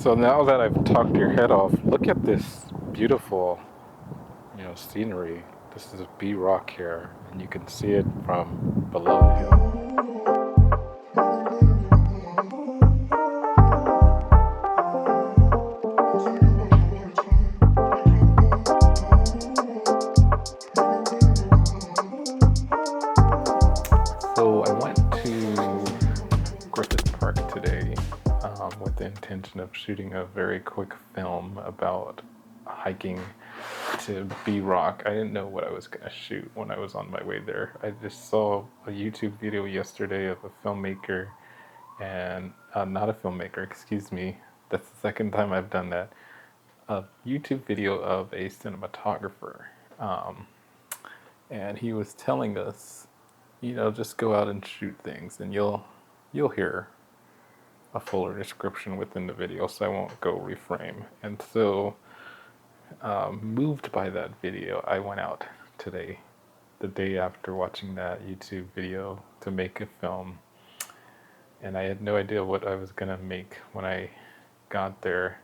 So now that I've talked your head off, look at this beautiful, scenery. This is a B rock here, and you can see it from below the hill. So I went to Griffith Park today with the intention of shooting a very quick film about hiking to B Rock. I didn't know what I was going to shoot when I was on my way there. I just saw a YouTube video yesterday of a filmmaker and not a filmmaker, excuse me. That's the second time I've done that. A YouTube video of a cinematographer. And he was telling us, just go out and shoot things, and you'll hear a fuller description within the video, so I won't go reframe. And so, moved by that video, I went out today, the day after watching that YouTube video, to make a film. And I had no idea what I was gonna make when I got there.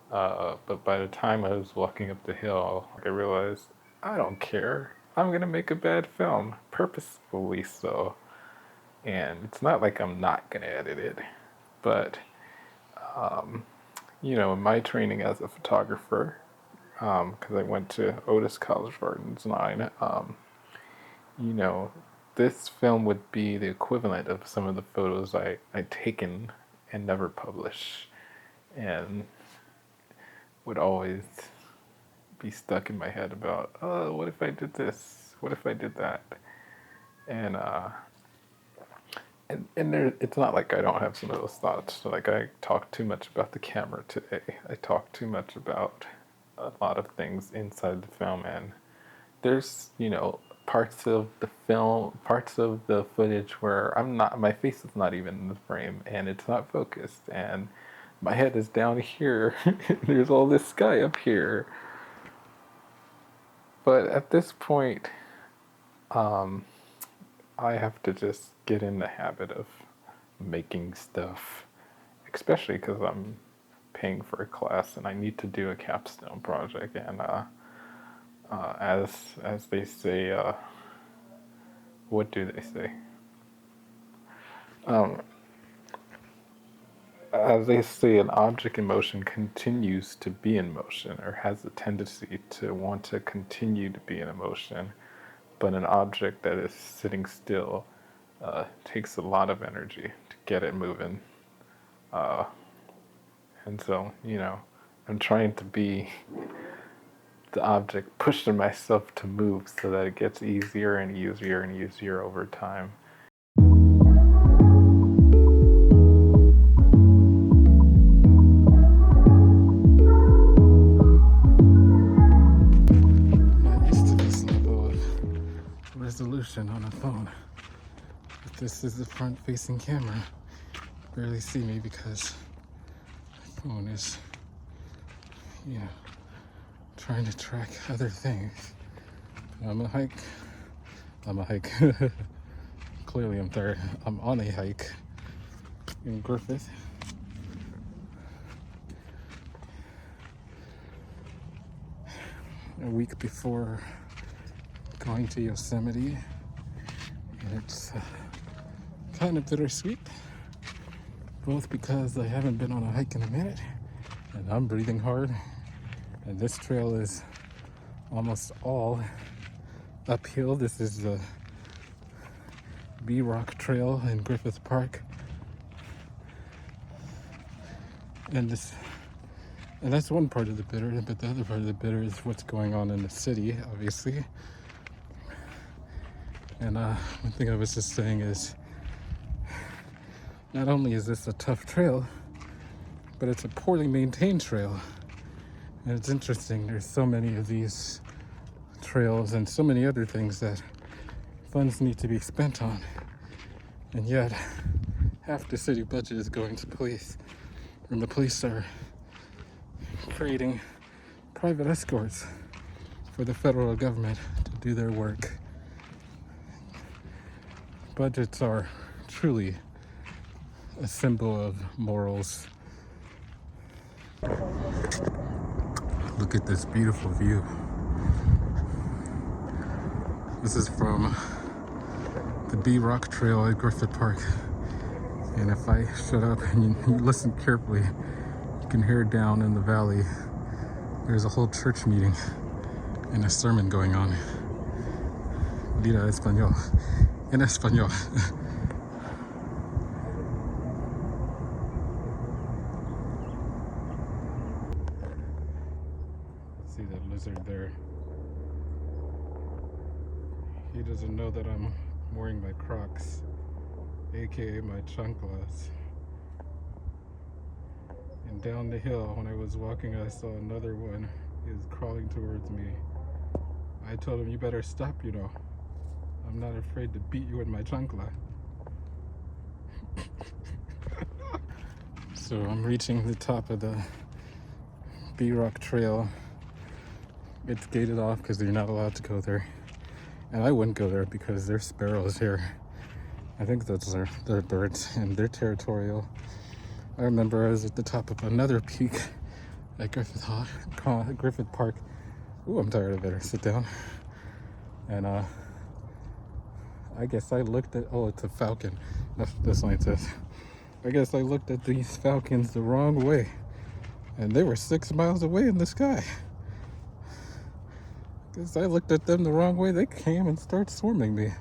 But by the time I was walking up the hill, I realized I don't care. I'm gonna make a bad film, purposefully so. And it's not like I'm not gonna edit it, but my training as a photographer, because I went to Otis College of Art and Design, this film would be the equivalent of some of the photos I'd taken and never publish, and would always be stuck in my head about, oh, what if I did this? What if I did that? And there, it's not like I don't have some of those thoughts. Like, I talked too much about the camera today. I talked too much about a lot of things inside the film, and there's, parts of the film, parts of the footage where my face is not even in the frame, and it's not focused, and my head is down here. There's all this sky up here. But at this point, I have to just get in the habit of making stuff, especially because I'm paying for a class and I need to do a capstone project. And as they say, what do they say? As they say, an object in motion continues to be in motion, or has a tendency to want to continue to be in motion. But an object that is sitting still takes a lot of energy to get it moving. And so, I'm trying to be the object, pushing myself to move so that it gets easier and easier and easier over time. Resolution on a phone, but this is the front-facing camera. You barely see me because my phone is, trying to track other things. I'm a hike. Clearly, I'm on a hike in Griffith. A week before going to Yosemite, and it's kind of bittersweet, both because I haven't been on a hike in a minute and I'm breathing hard, and this trail is almost all uphill. This is the B Rock Trail in Griffith Park, and that's one part of the bitter, but the other part of the bitter is what's going on in the city, obviously. And one thing I was just saying is, not only is this a tough trail, but it's a poorly maintained trail. And it's interesting, there's so many of these trails and so many other things that funds need to be spent on. And yet, half the city budget is going to police. And the police are creating private escorts for the federal government to do their work. Budgets are truly a symbol of morals. Look at this beautiful view. This is from the B Rock Trail at Griffith Park. And if I shut up and you listen carefully, you can hear down in the valley, there's a whole church meeting and a sermon going on. Vida español. En español. See that lizard there? He doesn't know that I'm wearing my Crocs, aka my chanclas. And down the hill, when I was walking, I saw another one. He was crawling towards me. I told him, you better stop, you know. I'm not afraid to beat you with my chancla. So I'm reaching the top of the B Rock Trail. It's gated off because you're not allowed to go there. And I wouldn't go there because there's sparrows here. I think those are their birds and they're territorial. I remember I was at the top of another peak at Griffith Park. Ooh, I'm tired, I better sit down. And I guess I looked at, oh, it's a falcon. That's what this line says. I guess I looked at these falcons the wrong way. And they were 6 miles away in the sky. Because I looked at them the wrong way, they came and started swarming me.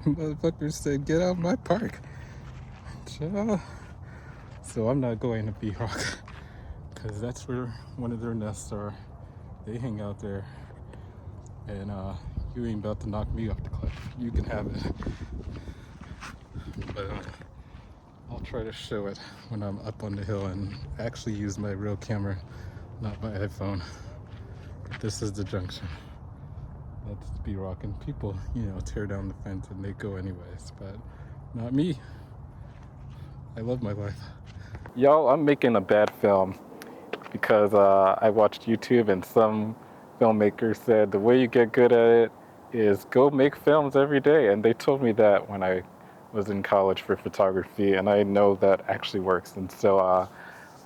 Motherfuckers said, get out of my park. So I'm not going to B Rock because that's where one of their nests are. They hang out there. And you ain't about to knock me off the cliff. You can have it. But I'll try to show it when I'm up on the hill and actually use my real camera, not my iPhone. This is the junction. That's B Rock, and people, you know, tear down the fence and they go anyways, but not me. I love my life. Y'all, I'm making a bad film because I watched YouTube and some filmmakers said the way you get good at it is go make films every day, and they told me that when I was in college for photography, and I know that actually works. And so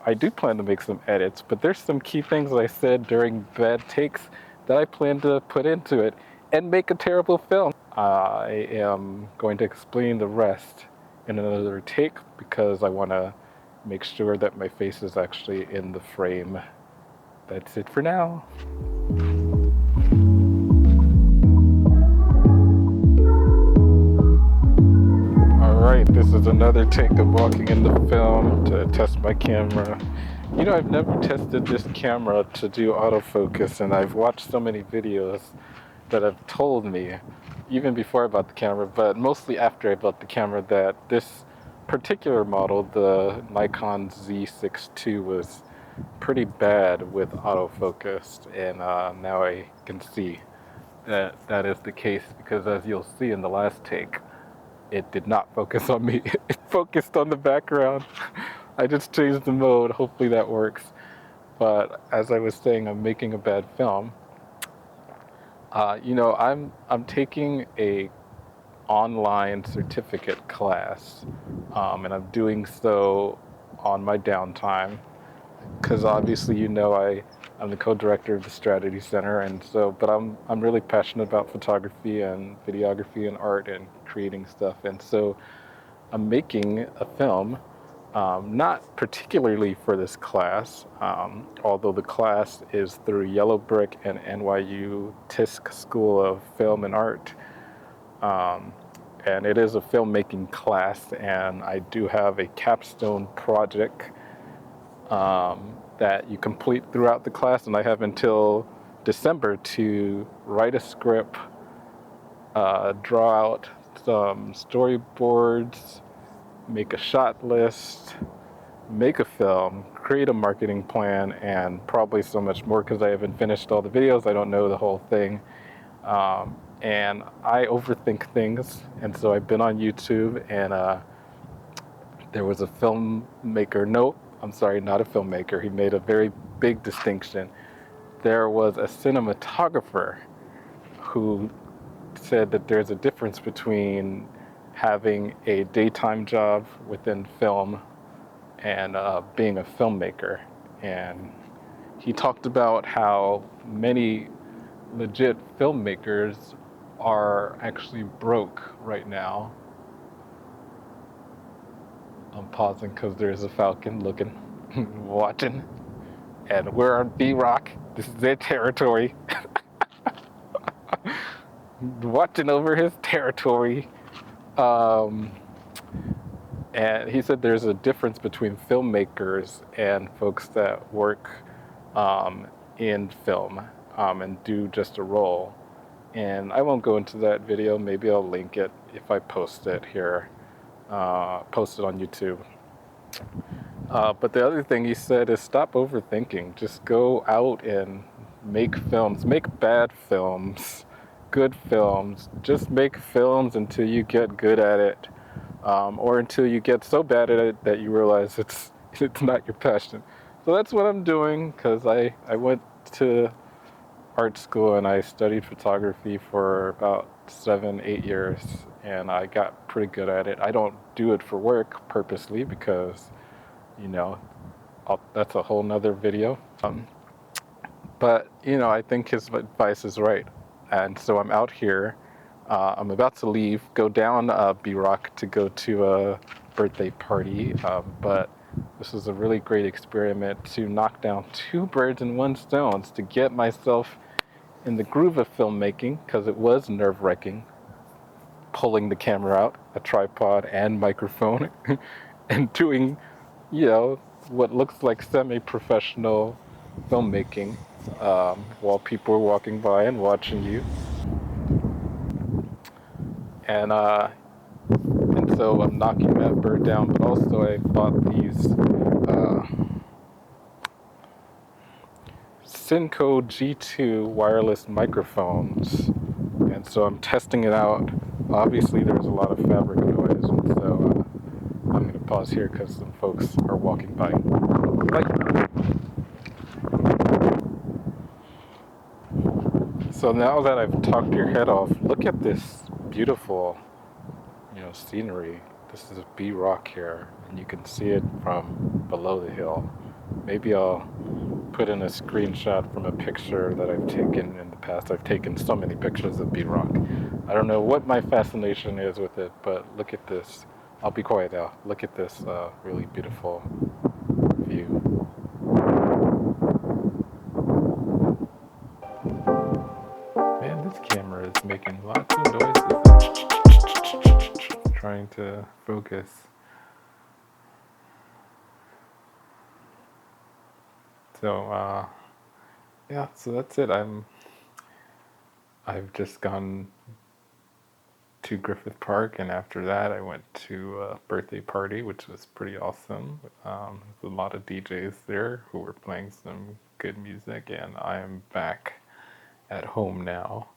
I do plan to make some edits, but there's some key things that I said during bad takes that I plan to put into it and make a terrible film. I am going to explain the rest in another take because I want to make sure that my face is actually in the frame. That's it for now. Alright, this is another take of walking in the film to test my camera. You know, I've never tested this camera to do autofocus, and I've watched so many videos that have told me, even before I bought the camera, but mostly after I bought the camera, that this particular model, the Nikon Z6 II, was pretty bad with autofocus, and now I can see that that is the case, because as you'll see in the last take, it did not focus on me. It focused on the background. I just changed the mode. Hopefully that works. But as I was saying, I'm making a bad film. You know, I'm taking a online certificate class, and I'm doing so on my downtime, because obviously, you know, I'm the co-director of the Strategy Center, and so, but I'm really passionate about photography and videography and art and creating stuff, and so I'm making a film, not particularly for this class, although the class is through Yellow Brick and NYU TISC School of Film and Art, and it is a filmmaking class, and I do have a capstone project that you complete throughout the class, and I have until December to write a script, draw out some storyboards, make a shot list, make a film, create a marketing plan, and probably so much more, because I haven't finished all the videos. I don't know the whole thing, and I overthink things, and so I've been on YouTube, and there was a filmmaker, no, I'm sorry, not a filmmaker. He made a very big distinction. There was a cinematographer who said that there's a difference between having a daytime job within film and being a filmmaker. And he talked about how many legit filmmakers are actually broke right now. I'm pausing because there's a falcon looking, watching, and we're on B-Rock. This is their territory. Watching over his territory. Um, and he said there's a difference between filmmakers and folks that work um, in film and do just a role. And I won't go into that video. Maybe I'll link it if I post it here, post it on YouTube. But the other thing he said is stop overthinking. Just go out and make films. Make bad films, good films. Just make films until you get good at it, or until you get so bad at it that you realize it's not your passion. So that's what I'm doing, because I went to art school and I studied photography for about 7-8 years, and I got pretty good at it. I don't do it for work purposely because, you know, that's a whole nother video. But, you know, I think his advice is right. And so I'm out here. I'm about to leave, go down B-Rock to go to a birthday party. But this was a really great experiment to knock down 2 birds in 1 stone, to get myself in the groove of filmmaking, because it was nerve-wracking pulling the camera out, a tripod and microphone, and doing, you know, what looks like semi-professional filmmaking while people are walking by and watching you. And so I'm knocking that bird down, but also I bought these Synco G2 wireless microphones, and so I'm testing it out. Obviously there's a lot of fabric noise, and so I'm going to pause here because some folks are walking by. Bye. So now that I've talked your head off, look at this beautiful, you know, scenery. This is a B-Rock here, and you can see it from below the hill. Maybe I'll put in a screenshot from a picture that I've taken in the past. I've taken so many pictures of B-Rock. I don't know what my fascination is with it, but look at this. I'll be quiet now. Look at this really beautiful view. Man, this camera is making lots of noises. Trying to focus. So, yeah, so that's it. I've just gone to Griffith Park, and after that I went to a birthday party, which was pretty awesome. There's a lot of DJs there who were playing some good music, and I am back at home now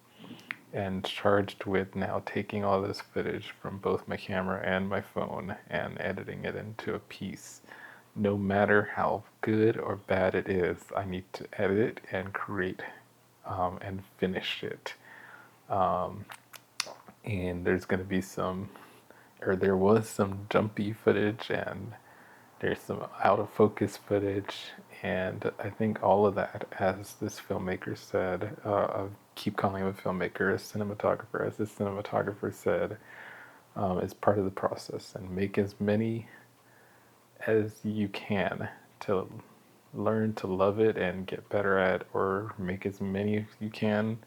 and charged with now taking all this footage from both my camera and my phone and editing it into a piece. No matter how good or bad it is, I need to edit and create and finish it. And there's going to be there was some jumpy footage, and there's some out of focus footage, and I think all of that, as this filmmaker said, I keep calling him a filmmaker, a cinematographer, as this cinematographer said, is part of the process, and make as many as you can to learn to love it and get better at, or make as many as you can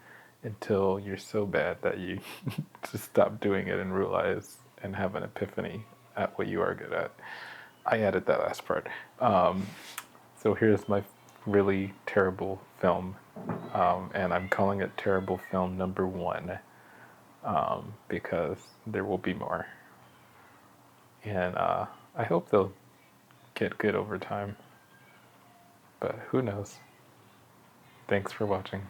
until you're so bad that you just stop doing it and realize and have an epiphany at what you are good at. I added that last part. So here's my really terrible film, and I'm calling it terrible film number 1, because there will be more. And I hope they'll get good over time, but who knows. Thanks for watching.